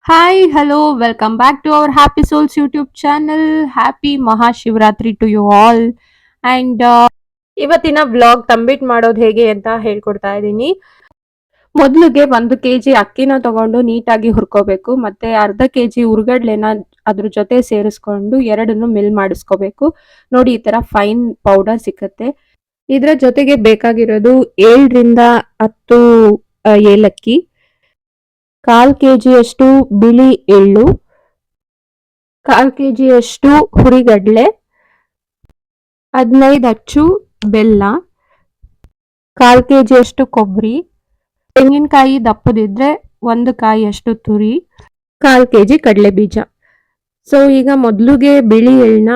Hi, hello, welcome back to our Happy Souls YouTube channel. Happy Mahashivratri to you all. And ಇವತ್ತಿನ blog ತಂಬಿಟ್ ಮಾಡೋದು ಹೇಗೆ ಅಂತ ಹೇಳ್ಕೊಡ್ತಾ ಇದ್ದೀನಿ. ಮೊದಲಿಗೆ 1 kg ಅಕ್ಕಿನ ತಗೊಂಡು ನೀಟಾಗಿ ಹುರ್ಕೋಬೇಕು. ಮತ್ತೆ ಅರ್ಧ kg ಹುರ್ಗಡ್ಲೆನ ಅದ್ರ ಜೊತೆ ಸೇರಿಸ್ಕೊಂಡು ಎರಡನ್ನು ಮಿಲ್ ಮಾಡಿಸ್ಕೋಬೇಕು. ನೋಡಿ ಈ ತರ ಫೈನ್ ಪೌಡರ್ ಸಿಕ್ಕತ್ತೆ. ಇದರ ಜೊತೆಗೆ ಬೇಕಾಗಿರೋದು 7ರಿಂದ 10 ಏಲಕ್ಕಿ, 1/4 kg ಬಿಳಿ ಎಳ್ಳು, 1/4 kg ಹುರಿಗಡ್ಲೆ, 15 ಅಚ್ಚು ಬೆಲ್ಲ, 1/4 kg ಕೊಬ್ಬರಿ, ತೆಂಗಿನಕಾಯಿ ದಪ್ಪದಿದ್ರೆ 1 ಕಾಯಿಯಷ್ಟು ತುರಿ, 1/4 kg ಕಡಲೆ ಬೀಜ. ಸೊ ಈಗ ಮೊದಲಿಗೆ ಬಿಳಿ ಎಳ್ಳನ್ನ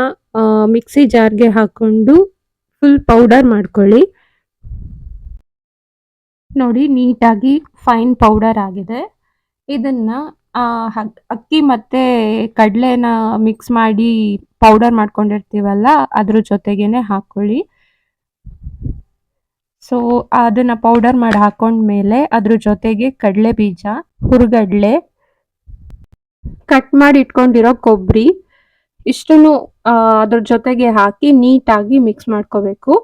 ಮಿಕ್ಸಿ ಜಾರ್ಗೆ ಹಾಕೊಂಡು ಫುಲ್ ಪೌಡರ್ ಮಾಡ್ಕೊಳ್ಳಿ. ನೋಡಿ ನೀಟಾಗಿ ಫೈನ್ ಪೌಡರ್ ಆಗಿದೆ. ಇದನ್ನ ಅಕ್ಕಿ ಮತ್ತೆ ಕಡಲೆನ ಮಿಕ್ಸ್ ಮಾಡಿ ಪೌಡರ್ ಮಾಡ್ಕೊಂಡಿರ್ತೀವಲ್ಲ ಅದ್ರ ಜೊತೆಗೇನೆ ಹಾಕೊಳ್ಳಿ. ಸೊ ಅದನ್ನ ಪೌಡರ್ ಮಾಡಿ ಹಾಕೊಂಡ್ಮೇಲೆ ಅದ್ರ ಜೊತೆಗೆ ಕಡಲೆ ಬೀಜ, ಹುರ್ಗಡ್ಲೆ, ಕಟ್ ಮಾಡಿ ಇಟ್ಕೊಂಡಿರೋ ಕೊಬ್ಬರಿ ಇಷ್ಟನ್ನು ಅದ್ರ ಜೊತೆಗೆ ಹಾಕಿ ನೀಟಾಗಿ ಮಿಕ್ಸ್ ಮಾಡ್ಕೋಬೇಕು.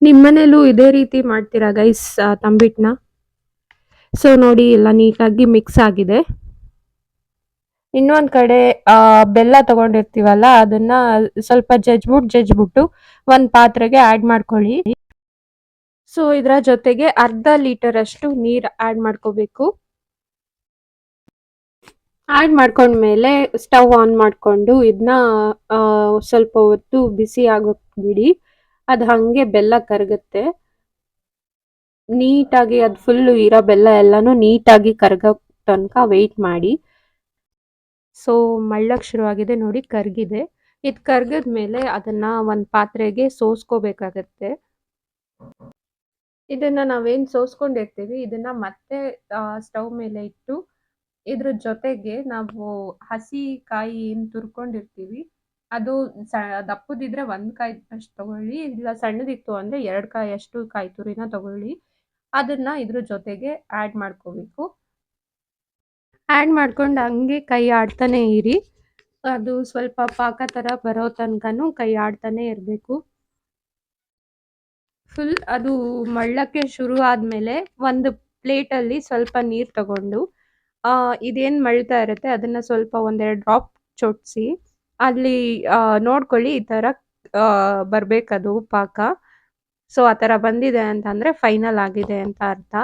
ನಿಮ್ಮನೇಲೂ ಇದೇ ರೀತಿ ಮಾಡ್ತೀರಾ ಗೈಸ್ ತಂಬಿಟ್ನ? ಸೊ ನೋಡಿ ಎಲ್ಲ ನೀಟಾಗಿ ಮಿಕ್ಸ್ ಆಗಿದೆ. ಇನ್ನೊಂದ್ ಕಡೆ ಬೆಲ್ಲ ತಗೊಂಡಿರ್ತೀವಲ್ಲ ಅದನ್ನ ಸ್ವಲ್ಪ ಜಜ್ಬಿಟ್ಟು ಒಂದ್ ಪಾತ್ರೆಗೆ ಆಡ್ ಮಾಡ್ಕೊಳ್ಳಿ. ಸೊ ಇದರ ಜೊತೆಗೆ ಅರ್ಧ ಲೀಟರ್ ಅಷ್ಟು ನೀರ್ ಆಡ್ ಮಾಡ್ಕೋಬೇಕು. ಆಡ್ ಮಾಡ್ಕೊಂಡ್ಮೇಲೆ ಸ್ಟವ್ ಆನ್ ಮಾಡ್ಕೊಂಡು ಇದನ್ನ ಸ್ವಲ್ಪ ಹೊತ್ತು ಬಿಸಿ ಆಗೋಕ್ ಬಿಡಿ. ಅದ್ ಹಂಗೆ ಬೆಲ್ಲ ಕರಗುತ್ತೆ. ನೀಟಾಗಿ ಅದ್ ಫುಲ್ ಇರೋ ಬೆಲ್ಲ ಎಲ್ಲಾನು ನೀಟಾಗಿ ಕರಗೋ ತನಕ ವೆಯ್ಟ್ ಮಾಡಿ. ಸೊ ಮಳ್ಳಕ್ ಶುರುವಾಗಿದೆ ನೋಡಿ, ಕರ್ಗಿದೆ. ಇದು ಕರ್ಗದ್ಮೇಲೆ ಅದನ್ನ ಒಂದ್ ಪಾತ್ರೆಗೆ ಸೋಸ್ಕೋಬೇಕಾಗತ್ತೆ. ಇದನ್ನ ನಾವೇನ್ ಸೋಸ್ಕೊಂಡಿರ್ತೀವಿ ಇದನ್ನ ಮತ್ತೆ ಸ್ಟವ್ ಮೇಲೆ ಇಟ್ಟು ಇದ್ರ ಜೊತೆಗೆ ನಾವು ಹಸಿ ಕಾಯಿ ಏನ್ ತುರ್ಕೊಂಡಿರ್ತೀವಿ ಅದು ದಪ್ಪದಿದ್ರೆ 1 ಕಾಯಿ ಅಷ್ಟು ತಗೊಳ್ಳಿ, ಇಲ್ಲ ಸಣ್ಣದಿತ್ತು ಅಂದ್ರೆ 2 ಕಾಯಿ ಕಾಯಿ ತುರಿನ ತಗೊಳ್ಳಿ. ಅದನ್ನ ಇದ್ರ ಜೊತೆಗೆ ಆಡ್ ಮಾಡ್ಕೋಬೇಕು. ಆಡ್ ಮಾಡ್ಕೊಂಡು ಹಂಗೆ ಕೈ ಆಡ್ತಾನೆ ಇರಿ. ಅದು ಸ್ವಲ್ಪ ಪಾಕ ತರ ಬರೋ ತನಕನೂ ಕೈ ಆಡ್ತಾನೆ ಇರಬೇಕು. ಫುಲ್ ಅದು ಮಳ್ಳಕ್ಕೆ ಶುರು ಆದ್ಮೇಲೆ ಒಂದು ಪ್ಲೇಟಲ್ಲಿ ಸ್ವಲ್ಪ ನೀರು ತಗೊಂಡು ಇದೇನು ಮಳ್ತಾ ಇರುತ್ತೆ ಅದನ್ನ ಸ್ವಲ್ಪ 1-2 ಡ್ರಾಪ್ ಚೊಟ್ಸಿ ಅಲ್ಲಿ ನೋಡ್ಕೊಳ್ಳಿ ಈ ಥರ ಬರಬೇಕದು ಪಾಕ. ಸೊ ಆ ಥರ ಬಂದಿದೆ ಅಂತಂದರೆ ಫೈನಲ್ ಆಗಿದೆ ಅಂತ ಅರ್ಥ.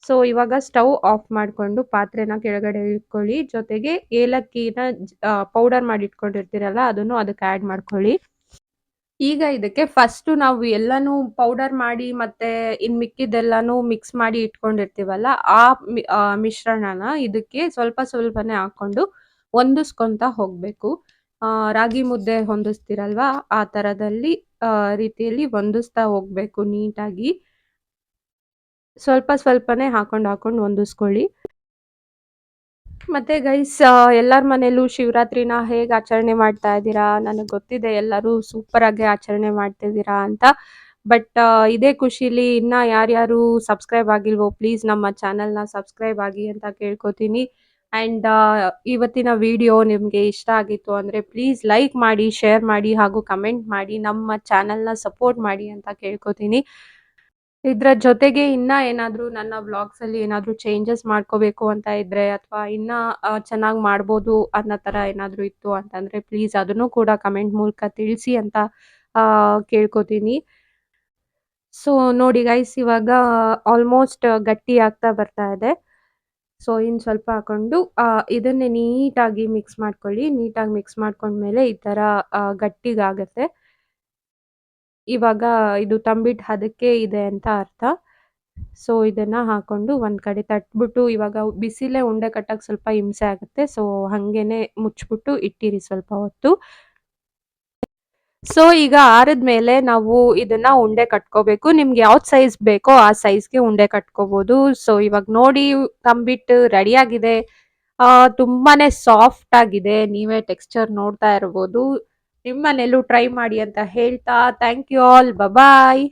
ಸೊ ಇವಾಗ ಸ್ಟವ್ ಆಫ್ ಮಾಡಿಕೊಂಡು ಪಾತ್ರೆನ ಕೆಳಗಡೆ ಇಟ್ಕೊಳ್ಳಿ. ಜೊತೆಗೆ ಏಲಕ್ಕಿನ ಪೌಡರ್ ಮಾಡಿ ಇಟ್ಕೊಂಡಿರ್ತೀರಲ್ಲ ಅದನ್ನು ಅದಕ್ಕೆ ಆ್ಯಡ್ ಮಾಡ್ಕೊಳ್ಳಿ. ಈಗ ಇದಕ್ಕೆ ಫಸ್ಟು ನಾವು ಎಲ್ಲನೂ ಪೌಡರ್ ಮಾಡಿ ಮತ್ತೆ ಇನ್ನು ಮಿಕ್ಕಿದ್ದೆಲ್ಲನೂ ಮಿಕ್ಸ್ ಮಾಡಿ ಇಟ್ಕೊಂಡಿರ್ತೀವಲ್ಲ ಮಿಶ್ರಣನ ಇದಕ್ಕೆ ಸ್ವಲ್ಪ ಸ್ವಲ್ಪನೇ ಹಾಕ್ಕೊಂಡು ಹೊಂದಿಸ್ಕೊತಾ ಹೋಗಬೇಕು. ರಾಗಿ ಮುದ್ದೆ ಹೊಂದಿಸ್ತೀರಲ್ವಾ ಆ ಥರದಲ್ಲಿ ರೀತಿಯಲ್ಲಿ ಹೊಂದಿಸ್ತಾ ಹೋಗಬೇಕು ನೀಟಾಗಿ. ಸ್ವಲ್ಪ ಸ್ವಲ್ಪನೇ ಹಾಕೊಂಡು ಹೊಂದಿಸ್ಕೊಳ್ಳಿ. ಮತ್ತೆ ಗೈಸ್ ಎಲ್ಲರ ಮನೇಲೂ ಶಿವರಾತ್ರಿನ ಹೇಗೆ ಆಚರಣೆ ಮಾಡ್ತಾ ಇದ್ದೀರಾ? ನನಗೆ ಗೊತ್ತಿದೆ ಎಲ್ಲರೂ ಸೂಪರ್ ಆಗಿ ಆಚರಣೆ ಮಾಡ್ತಿದ್ದೀರಾ ಅಂತ. ಬಟ್ ಇದೇ ಖುಷಿಲಿ ಇನ್ನ ಯಾರ್ಯಾರು ಸಬ್ಸ್ಕ್ರೈಬ್ ಆಗಿಲ್ವೋ ಪ್ಲೀಸ್ ನಮ್ಮ ಚಾನಲ್ನ ಸಬ್ಸ್ಕ್ರೈಬ್ ಆಗಿ ಅಂತ ಕೇಳ್ಕೊತೀನಿ. ಆ್ಯಂಡ್ ಇವತ್ತಿನ ವಿಡಿಯೋ ನಿಮಗೆ ಇಷ್ಟ ಆಗಿತ್ತು ಅಂದರೆ ಪ್ಲೀಸ್ ಲೈಕ್ ಮಾಡಿ, ಶೇರ್ ಮಾಡಿ ಹಾಗೂ ಕಮೆಂಟ್ ಮಾಡಿ ನಮ್ಮ ಚಾನಲ್ನ ಸಪೋರ್ಟ್ ಮಾಡಿ ಅಂತ ಕೇಳ್ಕೊತೀನಿ. ಇದ್ರ ಜೊತೆಗೆ ಇನ್ನ ಏನಾದರೂ ನನ್ನ ವ್ಲಾಗ್ಸಲ್ಲಿ ಏನಾದರೂ ಚೇಂಜಸ್ ಮಾಡ್ಕೋಬೇಕು ಅಂತ ಇದ್ರೆ ಅಥವಾ ಇನ್ನ ಚೆನ್ನಾಗಿ ಮಾಡ್ಬೋದು ಅನ್ನೋ ಥರ ಏನಾದರೂ ಇತ್ತು ಅಂತಂದರೆ ಪ್ಲೀಸ್ ಅದನ್ನು ಕೂಡ ಕಮೆಂಟ್ ಮೂಲಕ ತಿಳಿಸಿ ಅಂತ ಕೇಳ್ಕೊತೀನಿ. ಸೊ ನೋಡಿ ಗೈಸ್ ಇವಾಗ ಆಲ್ಮೋಸ್ಟ್ ಗಟ್ಟಿ ಆಗ್ತಾ ಬರ್ತಾ ಇದೆ. ಸೊ ಇನ್ನು ಸ್ವಲ್ಪ ಹಾಕೊಂಡು ಇದನ್ನೇ ನೀಟಾಗಿ ಮಿಕ್ಸ್ ಮಾಡ್ಕೊಳ್ಳಿ. ನೀಟಾಗಿ ಮಿಕ್ಸ್ ಮಾಡ್ಕೊಂಡ್ಮೇಲೆ ಈ ಥರ ಗಟ್ಟಿಗಾಗುತ್ತೆ. ಇವಾಗ ಇದು ತಂಬಿಟ್ಟು ಹದಕ್ಕೆ ಇದೆ ಅಂತ ಅರ್ಥ. ಸೊ ಇದನ್ನ ಹಾಕೊಂಡು ಒಂದ್ ಕಡೆ ತಟ್ಬಿಟ್ಟು ಇವಾಗ ಬಿಸಿಲೇ ಉಂಡೆ ಕಟ್ಟಕ್ಕೆ ಸ್ವಲ್ಪ ಹಿಂಸೆ ಆಗುತ್ತೆ. ಸೊ ಹಂಗೇನೆ ಮುಚ್ಬಿಟ್ಟು ಇಟ್ಟಿರಿ ಸ್ವಲ್ಪ ಹೊತ್ತು. ಸೊ ಈಗ ಆರಿದ್ಮೇಲೆ ನಾವು ಇದನ್ನ ಉಂಡೆ ಕಟ್ಕೋಬೇಕು. ನಿಮ್ಗೆ ಯಾವ್ದು ಸೈಜ್ ಬೇಕೋ ಆ ಸೈಜ್ಗೆ ಉಂಡೆ ಕಟ್ಕೋಬಹುದು. ಸೊ ಇವಾಗ ನೋಡಿ ತಂಬಿಟ್ಟು ರೆಡಿ ಆಗಿದೆ. ತುಂಬಾನೇ ಸಾಫ್ಟ್ ಆಗಿದೆ. ನೀವೇ ಟೆಕ್ಸ್ಚರ್ ನೋಡ್ತಾ ಇರ್ಬೋದು. ನಿಮ್ಮನೇಲೂ ಟ್ರೈ ಮಾಡಿ ಅಂತ ಹೇಳ್ತಾ ಥ್ಯಾಂಕ್ ಯು ಆಲ್. ಬಾಯ್.